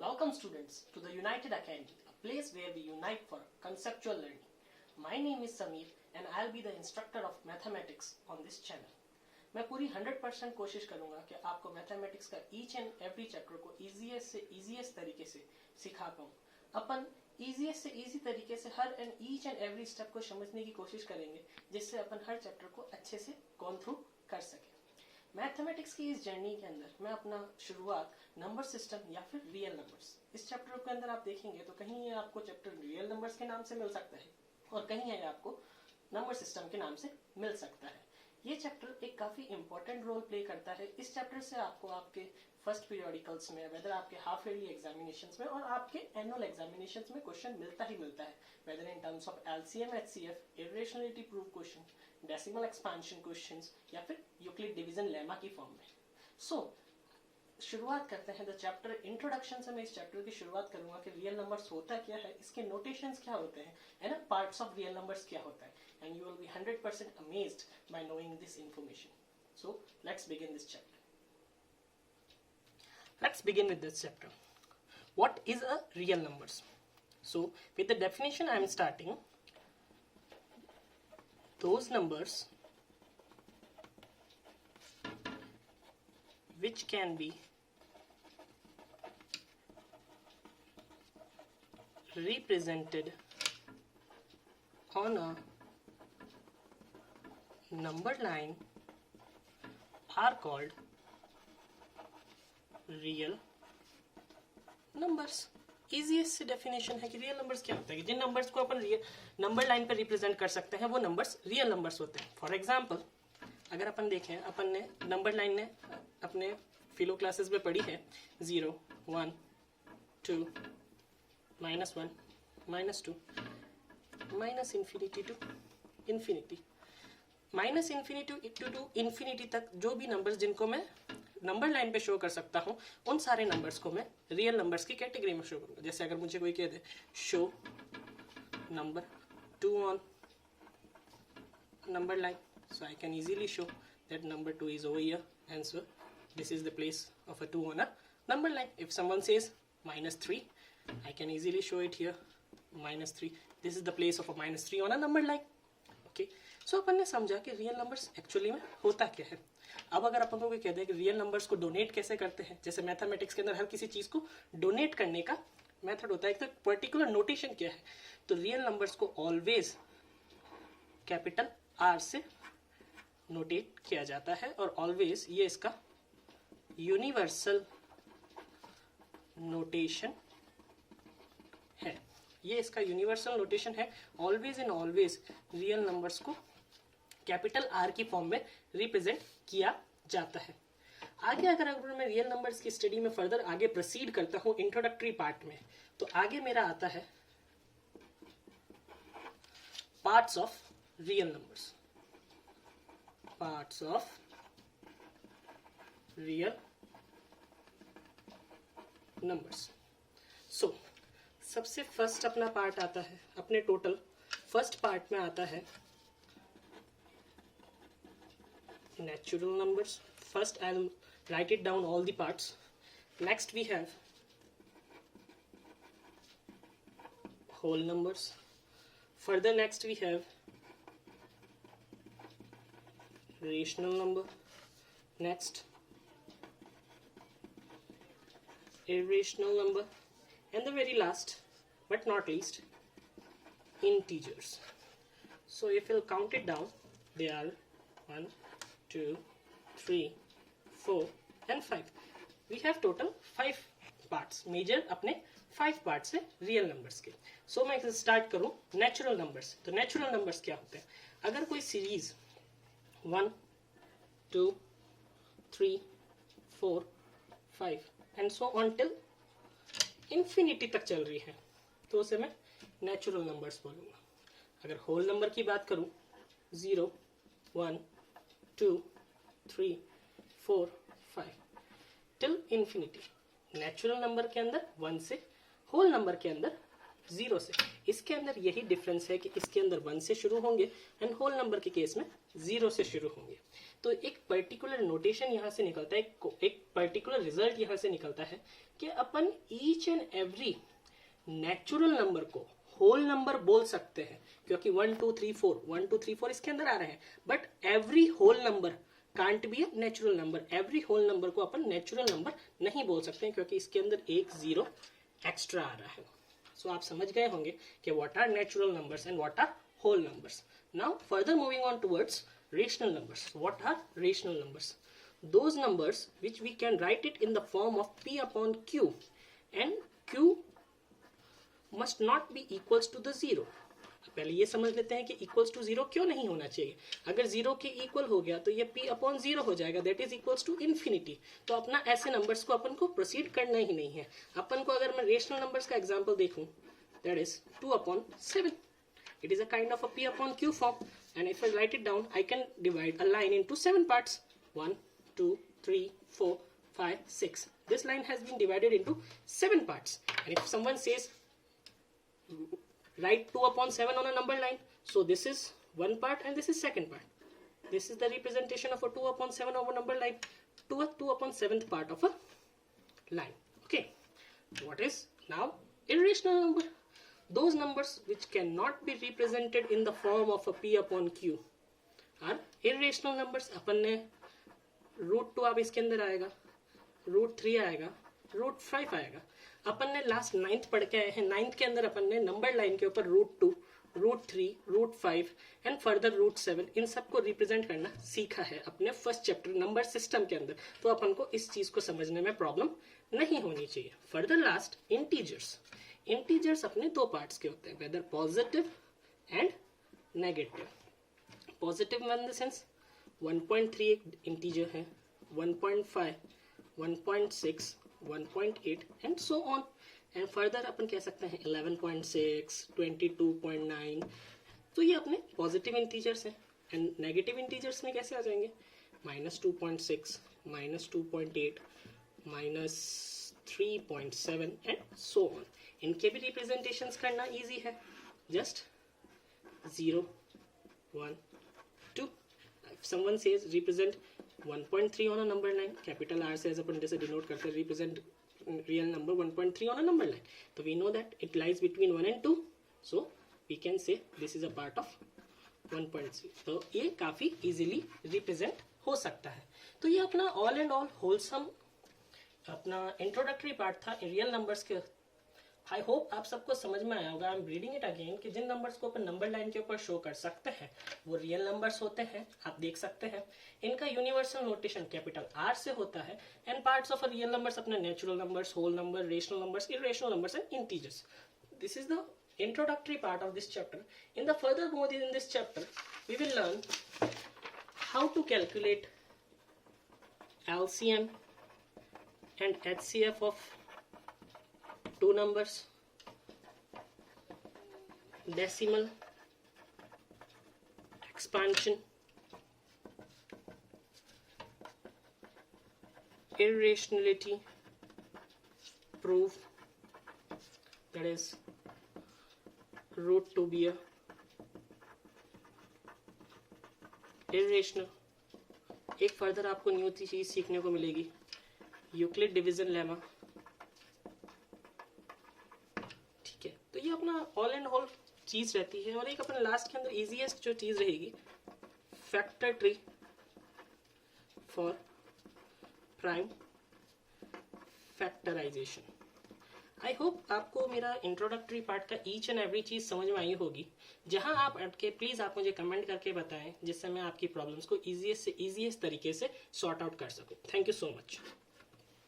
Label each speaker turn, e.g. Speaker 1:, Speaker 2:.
Speaker 1: Welcome students to the United Academy, a place where we unite for conceptual learning. My name is Samir and I'll be the instructor of mathematics on this channel. मैं पूरी 100% कोशिश करूंगा कि आपको mathematics का each and every chapter को easiest तरीके से सिखा पाऊँ. अपन इजीएस्ट से इजी तरीके से हर ईच एंड एवरी स्टेप को समझने की कोशिश करेंगे जिससे अपन हर चैप्टर को अच्छे से गॉन थ्रू कर सके. मैथमेटिक्स की इस जर्नी के अंदर मैं अपना शुरुआत नंबर सिस्टम या फिर रियल नंबर्स, इस चैप्टर के अंदर आप देखेंगे तो कहीं ये आपको चैप्टर रियल नंबर्स के नाम से मिल सकता है और कहीं ये आपको नंबर सिस्टम के नाम से मिल सकता है. ये चैप्टर एक काफी इंपॉर्टेंट रोल प्ले करता है. इस चैप्टर से आपको आपके फर्स्ट पीरियोडिकल्स में, वेदर आपके हाफ ईयरली एग्जामिनेशंस में और आपके एनुअल एग्जामिनेशंस में क्वेश्चन मिलता ही मिलता है, whether in terms of LCM, HCF, irrationality proof question, decimal expansion questions या फिर यूक्लिड डिवीजन लेमा की फॉर्म में. सो शुरुआत करते हैं द चैप्टर इंट्रोडक्शन से. मैं इस चैप्टर की शुरुआत करूंगा कि रियल नंबर्स होता क्या है, इसके नोटेशंस क्या होते हैं and parts of real numbers क्या होता है, and you will be 100% amazed by knowing this information. So let's begin this chapter. Let's begin with this chapter. What is a real numbers? So with the definition I am starting. Those numbers which can be represented on a number line are called real numbers. Easiest definition है कि real numbers क्या होता है कि जिन numbers को अपन real number line पर represent कर सकते हैं वो नंबर्स रियल नंबर्स होते हैं. फॉर एग्जांपल अगर अपन देखें, अपन ने नंबर लाइन ने अपने फिलो क्लासेस में पढ़ी है 0, 1, 2, -1, -2, minus infinity to infinity, minus infinity to infinity तक जो भी नंबर्स जिनको मैं नंबर लाइन पे शो कर सकता हूँ उन सारे नंबर्स को मैं रियल नंबर्स की कैटेगरी में शो करूँगा. जैसे अगर मुझे कोई कह दे show number 2 on number line, so I can easily show that number 2 is over here and so this is the place of a 2 on a number line. If someone says -3, I can easily show it here, -3, this is the place of a -3 on a number line. Okay, so अपन ने समझा कि real numbers actually में होता क्या है. अब अगर अपन को कोई कहते हैं कि रियल नंबर्स को डोनेट कैसे करते हैं, जैसे मैथमेटिक्स के अंदर हर किसी चीज को डोनेट करने का मेथड होता है, एक तो पर्टिकुलर नोटेशन क्या है, तो रियल नंबर्स को ऑलवेज कैपिटल आर से नोटेट किया जाता है और ऑलवेज ये इसका यूनिवर्सल नोटेशन है. ये इसका यूनिवर्सल नोटेशन है. Always and always real numbers को कैपिटल आर की फॉर्म में रिप्रेजेंट किया जाता है. आगे अगर मैं रियल नंबर्स की स्टडी में फर्दर आगे प्रोसीड करता हूं इंट्रोडक्टरी पार्ट में, तो आगे मेरा आता है parts of real numbers. Parts of real numbers. So सबसे फर्स्ट अपना पार्ट आता है, अपने टोटल फर्स्ट पार्ट में आता है natural numbers. First I'll write it down all the parts. Next we have whole numbers. Further next we have rational number. Next irrational number, and the very last but not least integers. So if we'll count it down, they are 1, 2, 3, 4 and 5. We have total 5 parts. Major अपने 5 parts है real numbers के. सो मैं start करूं natural numbers. तो natural numbers क्या होते हैं? अगर कोई series 1, 2, 3, 4, 5 and so on till infinity तक चल रही है तो उसे मैं नेचुरल नंबर्स बोलूंगा. अगर होल नंबर की बात करूं 0, 1, 2, 3, 4, 5 टिल इंफिनिटी, नेचुरल नंबर के अंदर 1 से होल नंबर के अंदर 0 से। इसके अंदर यही डिफरेंस है कि इसके अंदर 1 से शुरू होंगे एंड होल नंबर के केस में 0 से शुरू होंगे। तो एक पर्टिकुलर नोटेशन यहाँ से निकलता है, एक पर्टिकुलर रिजल्ट यहाँ से निकलता है कि अपन each and every natural number को होल नंबर बोल सकते हैं, क्योंकि 1 2 3 4 इसके अंदर आ रहे हैं, but every whole number can't be a natural number. Every whole number को अपन नेचुरल नंबर नहीं बोल सकते हैं, क्योंकि इसके अंदर एक 0 एक्स्ट्रा आ रहा है। सो आप समझ गए होंगे कि what are natural numbers and what are whole numbers. Now further moving on towards rational numbers. What are rational numbers? Those numbers which we can write it in the form of p upon q, and q must not be equals to the 0. पहले ये समझ लेते हैं कि equals to 0 क्यों नहीं होना चाहिए। अगर 0 के इक्वल हो गया तो ये p upon 0 हो जाएगा, that is equals to infinity। तो अपना ऐसे नंबर्स को अपन को प्रोसीड करना ही नहीं है। अपन को अगर मैं रेशनल नंबर्स का एग्जांपल देखूं, that is 2 upon 7. It is a kind of a p upon q form, and if I write it down, I can divide a line into 7 parts. 1 2 3 4 5 6. This line has been divided into 7 parts, and if someone says write 2 upon 7 on a number line, so this is one part and this is second part. This is the representation of a 2 upon 7 of a number line to a 2 upon 7th part of a line. Okay, what is now irrational number? Those numbers which cannot be represented in the form of a p upon q are irrational numbers. अपन ने √2 अब इसके अंदर आएगा, √3 आएगा, √5 आएगा। अपन ने last 9th पढ़ के आए हैं, 9th के अंदर अपन ने नंबर लाइन के ऊपर √2, √3, √5 एंड फर्दर √7 इन सबको रिप्रेजेंट करना सीखा है अपने फर्स्ट चैप्टर नंबर सिस्टम के अंदर। तो अपन को इस चीज को समझने में प्रॉब्लम नहीं होनी चाहिए। Further last integers. इंटीजर्स अपने दो पार्ट्स के होते हैं, whether positive and negative. Positive in the sense 1.3 एक इंटीजर है, 1.5, 1.6, 1.8 and so on. And further अपन कह सकते हैं 11.6, 22.9। तो ये अपने पॉजिटिव इंटीजर्स हैं। एंड नेगेटिव इंटीजर्स में कैसे आ जाएंगे? -2.6, -2.8, -3.7 एंड सो ऑन। इनके भी रिप्रेजेंटेशंस करना इजी है, just 0, 1, 2। If someone says represent 1.3 on a number line, capital R से अपन जैसे डिनोट करते हैं represent real number 1.3 on a number line, तो we know that it lies between 1 and 2, so we can say this is a part of 1.3। तो ये काफी easily represent हो सकता है। तो ये अपना ऑल एंड ऑल होलसम अपना इंट्रोडक्टरी पार्ट था रियल नंबर्स के। आई होप आप सबको समझ में आया होगा। I am reading it again कि जिन नंबर्स को अपन नंबर लाइन के ऊपर शो कर सकते हैं वो रियल नंबर्स होते हैं, आप देख सकते हैं। इनका यूनिवर्सल नोटेशन कैपिटल आर से होता है। And parts of a real numbers अपने natural numbers, whole number, rational numbers, irrational numbers and integers. This is the introductory part of this chapter. In the further more in this chapter, we will learn how to calculate LCM and HCF of two numbers, decimal, expansion, irrationality proof, that is root to be a irrational। एक further आपको new चीज सीखने को मिलेगी, Euclid division lemma. ठीक है, तो ये अपना ऑल एंड ऑल चीज रहती है। और एक अपने लास्ट के अंदर इजीएस्ट जो चीज रहेगी, factor tree for prime factorization. I hope आपको मेरा इंट्रोडक्टरी पार्ट का ईच एंड एवरी चीज समझ में आई होगी। जहां आप अटके प्लीज आप मुझे कमेंट करके बताएं, जिससे मैं आपकी प्रॉब्लम्स को इजीएस्ट से इजीएस्ट तरीके से सॉर्ट आउट कर सकूं। Thank you so much.